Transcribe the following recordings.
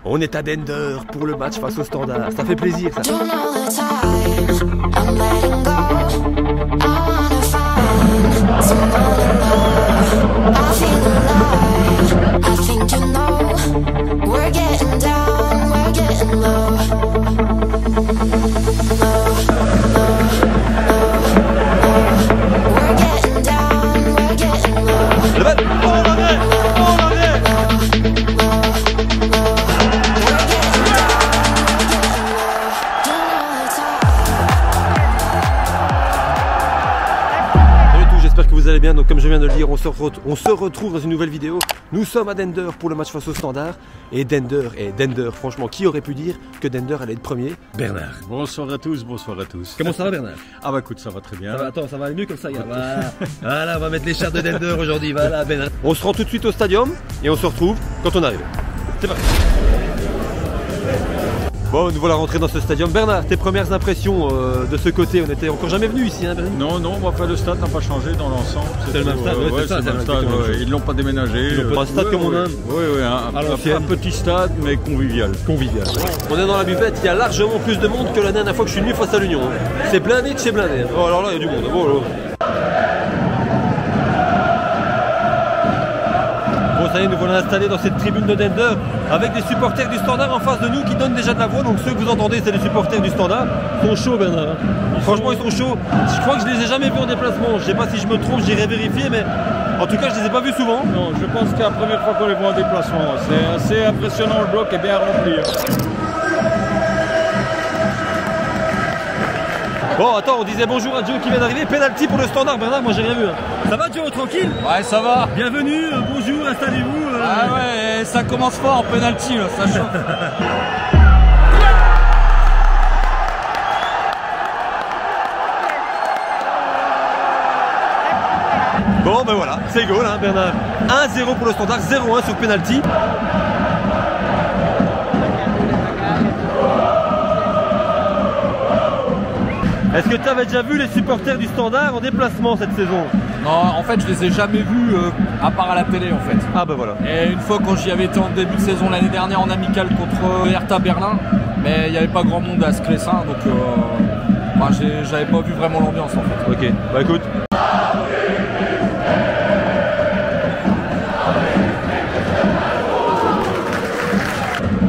On est à Dender pour le match face au Standard. Ça fait plaisir, ça. J'espère que vous allez bien. Donc comme je viens de le dire, on se retrouve dans une nouvelle vidéo. Nous sommes à Dender pour le match face au Standard. Et Dender, franchement, qui aurait pu dire que Dender allait être premier? Bernard. Bonsoir à tous, bonsoir à tous. Comment ça va, Bernard? Ah bah écoute, ça va très bien. Ça va, attends, ça va aller mieux comme ça, gars. Voilà, on va mettre les chars de Dender aujourd'hui. Voilà, Bernard. On se rend tout de suite au stadium et on se retrouve quand on arrive. C'est parti. Bon, nous voilà rentrés dans ce stadium. Bernard, tes premières impressions de ce côté? On n'était encore jamais venu ici, hein, Bernard? Non, non, enfin, le stade n'a pas changé dans l'ensemble. C'est le même stade, ouais, c'est le même stade. Ils l'ont pas déménagé. Un stade comme on aime. Oui, un petit stade, mais convivial. Convivial. On est dans la buvette, il y a largement plus de monde que la dernière fois que je suis venu face à l'Union. C'est blindé de chez blindé. Oh, alors là, il y a du monde. Oh, bon, ça y est, nous voilà installés dans cette tribune de Dender avec des supporters du Standard en face de nous qui donnent déjà de la voix. Donc ceux que vous entendez, c'est les supporters du Standard. Ils sont chauds, Bernard. Franchement, ils sont chauds. Je crois que je les ai jamais vus en déplacement. Je sais pas si je me trompe, j'irai vérifier, mais en tout cas, je les ai pas vus souvent. Non, je pense que c'est la première fois qu'on les voit en déplacement. C'est assez impressionnant, le bloc est bien rempli. Bon, attends, on disait bonjour à Joe qui vient d'arriver. Penalty pour le Standard, Bernard, moi j'ai rien vu. Ça va, Joe, tranquille? Ouais, ça va. Bienvenue, bonjour, installez-vous. Ah ouais, ça commence fort en penalty, là, ça chauffe. Bon, ben voilà, c'est goal, hein, Bernard. 1-0 pour le Standard, 0-1 sur penalty. Est-ce que tu avais déjà vu les supporters du Standard en déplacement cette saison? Non, en fait, je les ai jamais vus à part à la télé, en fait. Ah ben voilà. Et une fois, quand j'y avais été en début de saison l'année dernière en amical contre Hertha Berlin, mais il n'y avait pas grand monde à Sclessin, donc j'avais pas vu vraiment l'ambiance, en fait. Ok, bah écoute.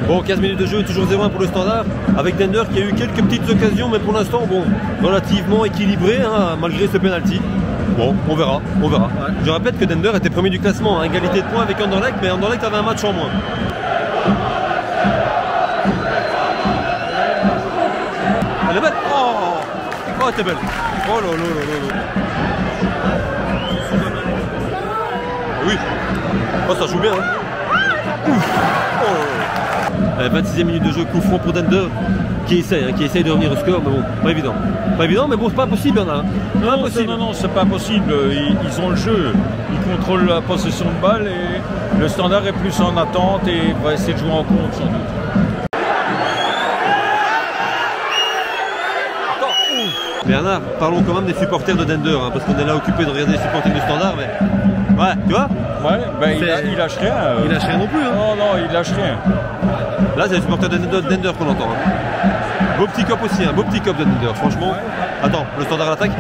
Bon, 15 minutes de jeu, toujours 0-1 pour le Standard, avec Dender qui a eu quelques petites occasions, mais pour l'instant, bon, relativement équilibré, hein, malgré ce penalty. Bon, on verra. Ouais. Je répète que Dender était premier du classement, hein, égalité de points avec Anderlecht, mais Anderlecht avait un match en moins. Elle est belle. Oh, elle était belle. Oh là là là là. Oui. Oh, ça joue bien, hein. Ouf. Oh. 26e minute de jeu, coup franc pour Dender qui essaye de revenir au score, mais bon, pas évident. Pas évident, mais bon, c'est pas impossible, Bernard. Non, c'est pas possible. Ils ont le jeu, ils contrôlent la possession de balle et le Standard est plus en attente et va essayer de jouer en contre sans doute. Bernard, parlons quand même des supporters de Dender, hein, parce qu'on est là occupé de regarder les supporters du Standard, mais ouais, tu vois? Ouais, ben il lâche rien. Il lâche rien non plus. Hein. Non, il lâche rien. Là, c'est les supporters de Dender qu'on entend. Hein. Beau petit cop aussi, un beau petit cop de Dender, franchement. Attends, le Standard à l'attaque.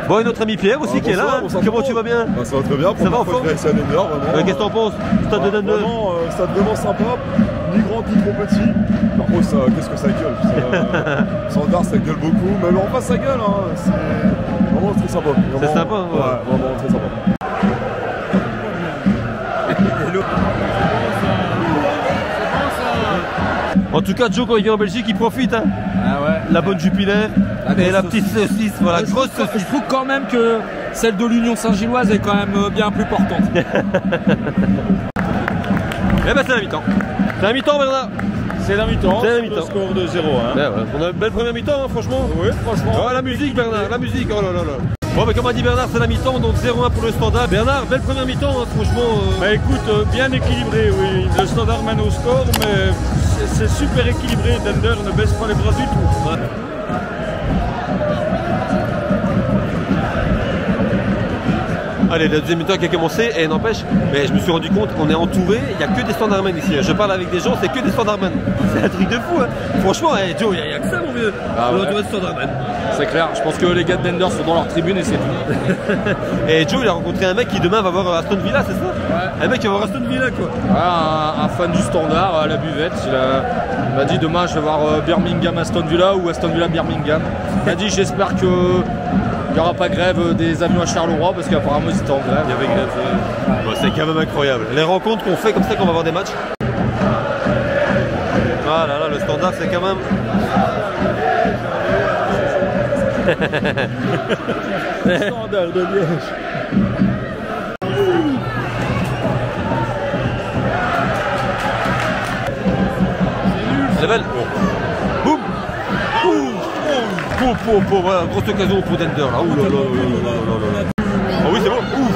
Bon, et notre ami Pierre aussi qui est là. Hein. Comment tu vas bien? Bah, ça va très bien. Ça va en forme? Qu'est-ce que t'en penses? Stade de Dender. Stade vraiment sympa, ni grand ni trop petit. Par contre, qu'est-ce que ça gueule? Standard, ça gueule beaucoup, mais en face, ça gueule. Hein. C'est vraiment très sympa. C'est sympa, ouais, vraiment très sympa. En tout cas, Joe, quand il vient en Belgique, il profite. Hein. Ah ouais. La bonne Jupiler et la petite saucisse. Voilà, grosse saucisse. Je trouve quand même que celle de l'Union Saint-Gilloise est quand même bien plus portante. Eh ben, c'est la mi-temps. C'est la mi-temps, Bernard. C'est la mi-temps. C'est la mi-temps. Le score de 0-1. Ouais, ouais. On a une belle première mi-temps, hein, franchement. Oui, franchement. Oh, la musique, Bernard, la musique. Oh là là là. Bon, bah, comme a dit Bernard, c'est la mi-temps, donc 0-1 pour le Standard. Bernard, belle première mi-temps, hein, franchement. Bah écoute, bien équilibré, oui. Le Standard mène au score, mais c'est super équilibré. Dender ne baisse pas les bras du tout. Ouais. Allez, la deuxième mi-temps qui a commencé, et n'empêche, mais je me suis rendu compte qu'on est entouré, il n'y a que des standardmen ici. Je parle avec des gens, c'est que des standardmen. C'est un truc de fou, hein. Franchement, Joe, il n'y a que ça, mon vieux. On est entouré de standardmen. C'est clair, je pense que les gars de Dender sont dans leur tribune et c'est tout. Et Joe, il a rencontré un mec qui demain va voir Aston Villa, c'est ça? Ouais. Un mec qui va voir Aston Villa, quoi. Ouais, un fan du Standard à la buvette. Il m'a dit demain je vais voir Birmingham Aston Villa ou Aston Villa Birmingham. Il m'a dit j'espère que il n'y aura pas grève des avions à Charleroi parce qu'apparemment ils étaient en grève. Il y avait grève. Bon, c'est quand même incroyable. Les rencontres qu'on fait comme ça qu'on va voir des matchs. Ah là là, le Standard c'est quand même. Standard de Liège. C'est belle. Boum. Voilà, grosse occasion pour Dender là. Ouh là là là là. Oh oui, c'est bon. Ouf.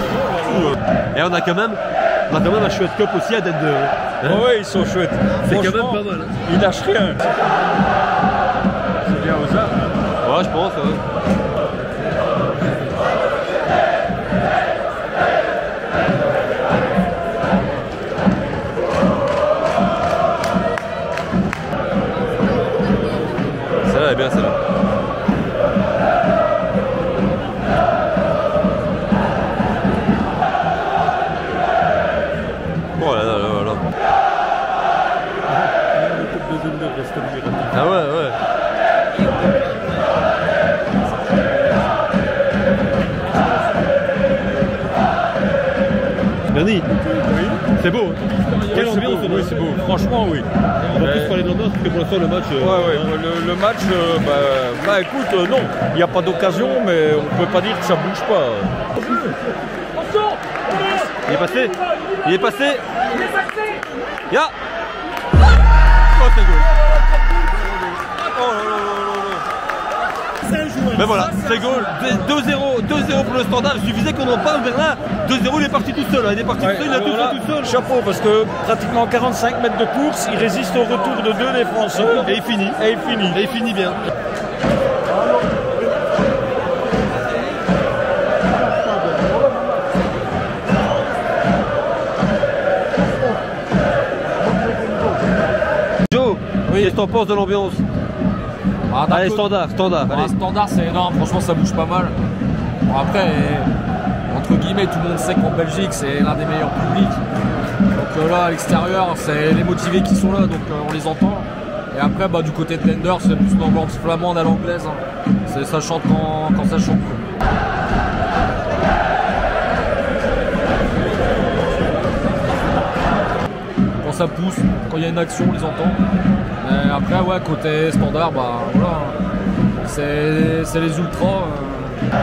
Et on a quand même un chouette cup aussi à Dender. Hein. Oh ouais, ils sont chouettes. C'est quand même pas mal. Ils lâchent rien. C'est bien aux arts. Ouais, je pense. Ouais. Celle-là elle est bien, celle-là. Oh là là là là. Ah ouais, ouais. Bernie, oui. C'est beau. Quelle ambiance, oui, c'est beau. Franchement, oui. On va plus parler de l'ambiance parce que pour l'instant le match. Le match, écoute, non, il n'y a pas d'occasion, mais on ne peut pas dire que ça bouge pas. Il est passé. Il est passé. Ya. Oh, c'est goal. Oh là là là là. Mais voilà, c'est goal. 2-0 pour le Standard. Il suffisait qu'on en parle, Berlin. 2-0, il est parti tout seul. Il est parti tout seul, il a tout fait tout seul. Chapeau, parce que pratiquement 45 mètres de course, il résiste au retour de deux défenseurs. Et il finit. Et il finit. Et il finit bien. Joe, oui. Qu'est-ce que t'en penses de l'ambiance? Allez, Standard. Allez. Standard, c'est énorme, franchement ça bouge pas mal. Bon, après, entre guillemets, tout le monde sait qu'en Belgique c'est l'un des meilleurs publics. Donc là, à l'extérieur, c'est les motivés qui sont là, donc on les entend. Et après, du côté de Dender, c'est plus une ambiance flamande à l'anglaise. Hein. Ça chante quand ça chante. Quand ça pousse, quand il y a une action, on les entend. Et après, ouais, côté Standard, voilà, c'est les ultras.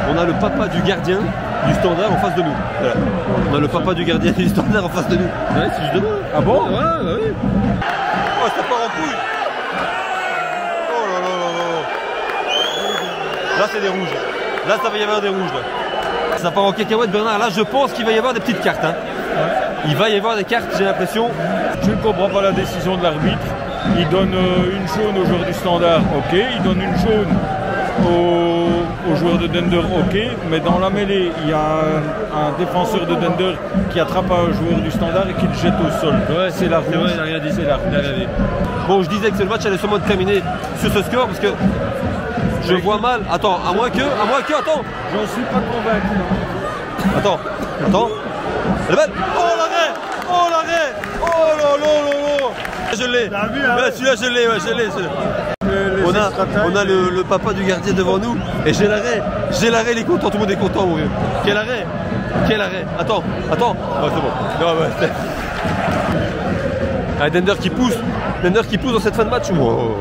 On a le papa du gardien du Standard en face de nous. Voilà. On a le papa du gardien du Standard en face de nous. Ouais, c'est juste de nous. Ah bon? Ouais, bah oui. Oh, ça part en couille. Oh là là là là. Là, c'est des rouges. Là, ça va y avoir des rouges. Là. Ça part en cacahuète, Bernard. Là, je pense qu'il va y avoir des petites cartes. Hein. Ouais. Il va y avoir des cartes, j'ai l'impression. Je ne comprends pas la décision de l'arbitre. Il donne une jaune aux joueurs du Standard, ok. Il donne une jaune aux joueurs de Dender, ok. Mais dans la mêlée, il y a un défenseur de Dender qui attrape un joueur du Standard et qui le jette au sol. Ouais, c'est la rouge. C'est vrai, il a rien dit, c'est la rouge. Bon, je disais que le match allait sûrement être terminé sur ce score parce que je vois mal. Attends, à moins que, attends. J'en suis pas convaincu. Attends. Elle est belle. Oh l'arrêt. Oh là là là là. Je l'ai. Ouais, celui-là, je l'ai. On a le papa du gardien devant nous et j'ai l'arrêt, il est content, tout le monde est content, mon vieux. Quel arrêt. Attends. Ouais, c'est bon. Non, ouais, ah, Dender qui pousse dans cette fin de match. Wow.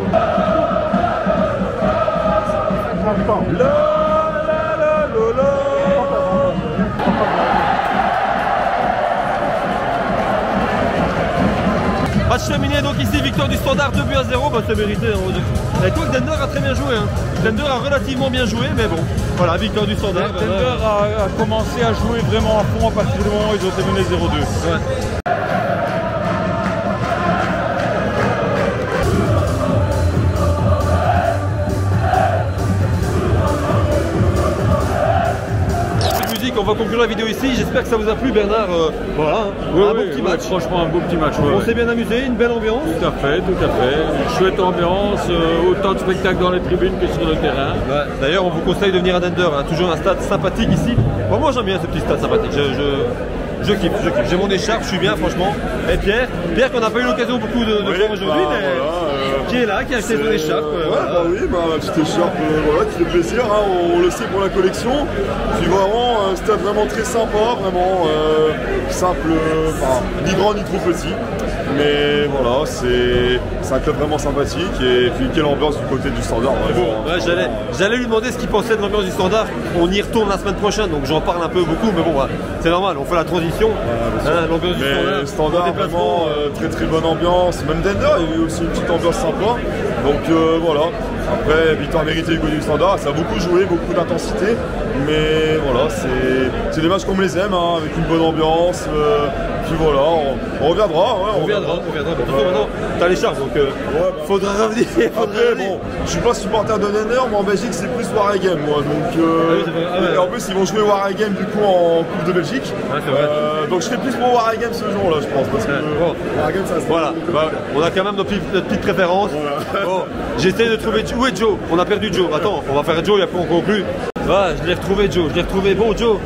Match terminé donc ici, victoire du Standard 2-0, c'est mérité. Et toi, Dender a très bien joué. Hein. Dender a relativement bien joué, mais bon, voilà, victoire du Standard. Dender a commencé à jouer vraiment à fond à partir du moment où ils ont terminé 0-2. Ouais. va conclure la vidéo ici. J'espère que ça vous a plu, Bernard. Voilà, un beau petit match. Franchement, un beau petit match. On s'est bien amusé, une belle ambiance. Tout à fait, tout à fait. Une chouette ambiance, autant de spectacles dans les tribunes que sur le terrain. Ouais, d'ailleurs, on vous conseille de venir à Dender, hein. Toujours un stade sympathique ici. Bon, moi j'aime bien ce petit stade sympathique. Je kiffe. J'ai mon écharpe, je suis bien, franchement. Et Pierre qu'on n'a pas eu l'occasion beaucoup de voir aujourd'hui, mais qui est là, qui a acheté son écharpe. Bah oui, ma petite écharpe, voilà, qui fait plaisir, hein, on le sait pour la collection. Puis vraiment, un stade vraiment très sympa, vraiment simple, ni grand ni trop petit. Mais voilà, c'est un club vraiment sympathique et puis quelle ambiance du côté du Standard. Ouais, j'allais lui demander ce qu'il pensait de l'ambiance du Standard. On y retourne la semaine prochaine, donc j'en parle un peu beaucoup, mais bon, ouais, c'est normal, on fait la transition. L'ambiance du Standard, vraiment très très bonne ambiance. Même Dender, il y a eu aussi une petite ambiance sympa. Donc voilà. Après, victoire méritée du côté du Standard, ça a beaucoup joué, beaucoup d'intensité. Mais voilà, c'est des matchs comme on les aime, hein, avec une bonne ambiance. Puis voilà, on reviendra. Ouais, on reviendra. Maintenant, t'as l'écharpe, donc faudra revenir. Après, bon, je suis pas supporter de Dender, mais en Belgique, c'est plus Waregem, moi. Donc, et en plus, ils vont jouer Waregem du coup en Coupe de Belgique. Donc, je serai plus pour Waregem ce jour-là, je pense. Parce que Waregem, ça se voilà, on a quand même notre petite préférence. Voilà. Bon, j'essaie de trouver. Où est Joe? On a perdu Joe. Attends, on va faire Joe et après on conclut. Je l'ai retrouvé, Joe. Bon, Joe.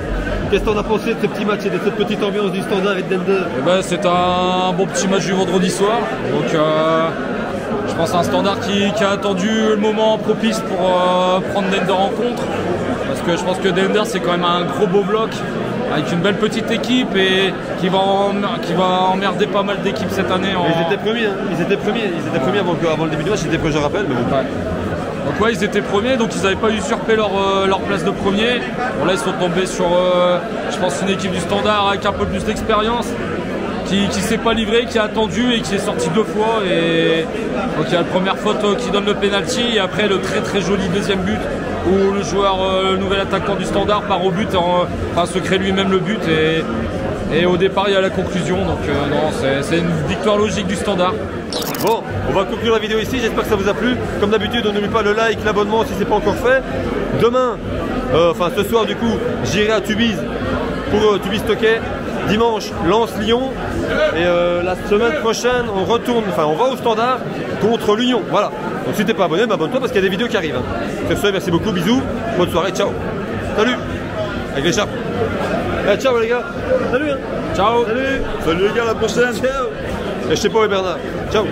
Qu'est-ce que t'en as pensé de ce petit match et de cette petite ambiance du Standard et de Dender? C'est un bon petit match du vendredi soir. Donc je pense à un Standard qui a attendu le moment propice pour prendre Dender en contre. Parce que je pense que Dender c'est quand même un gros beau bloc avec une belle petite équipe et qui va emmerder pas mal d'équipes cette année. Ils étaient premiers, hein. Ils étaient premiers avant le début du match, ils étaient premiers, je rappelle. Mais bon. Ouais. Donc ouais, ils étaient premiers, donc ils n'avaient pas usurpé leur place de premier. Bon là ils sont tombés sur, je pense, une équipe du Standard avec un peu plus d'expérience, qui s'est pas livré, qui a attendu et qui est sorti 2 fois. Et donc il y a la première faute qui donne le penalty et après le très très joli deuxième but où le joueur, le nouvel attaquant du Standard part au but, se crée lui-même le but et au départ il y a la conclusion. Donc non, c'est une victoire logique du Standard. Bon, on va conclure la vidéo ici, j'espère que ça vous a plu. Comme d'habitude, on n'oublie pas le like, l'abonnement si c'est pas encore fait. Demain, ce soir du coup, j'irai à Tubize pour Tubize Tokay. Dimanche, Lens-Lyon. Et la semaine prochaine, on va au Standard contre l'Union. Voilà. Donc si t'es pas abonné, abonne-toi parce qu'il y a des vidéos qui arrivent. Sur ce, merci beaucoup, bisous, bonne soirée, ciao. Salut. Avec l'écharpe. Ciao les gars. Salut. Ciao. Salut. Salut les gars, à la prochaine. Ciao. Et je sais pas où est Bernard. Ciao.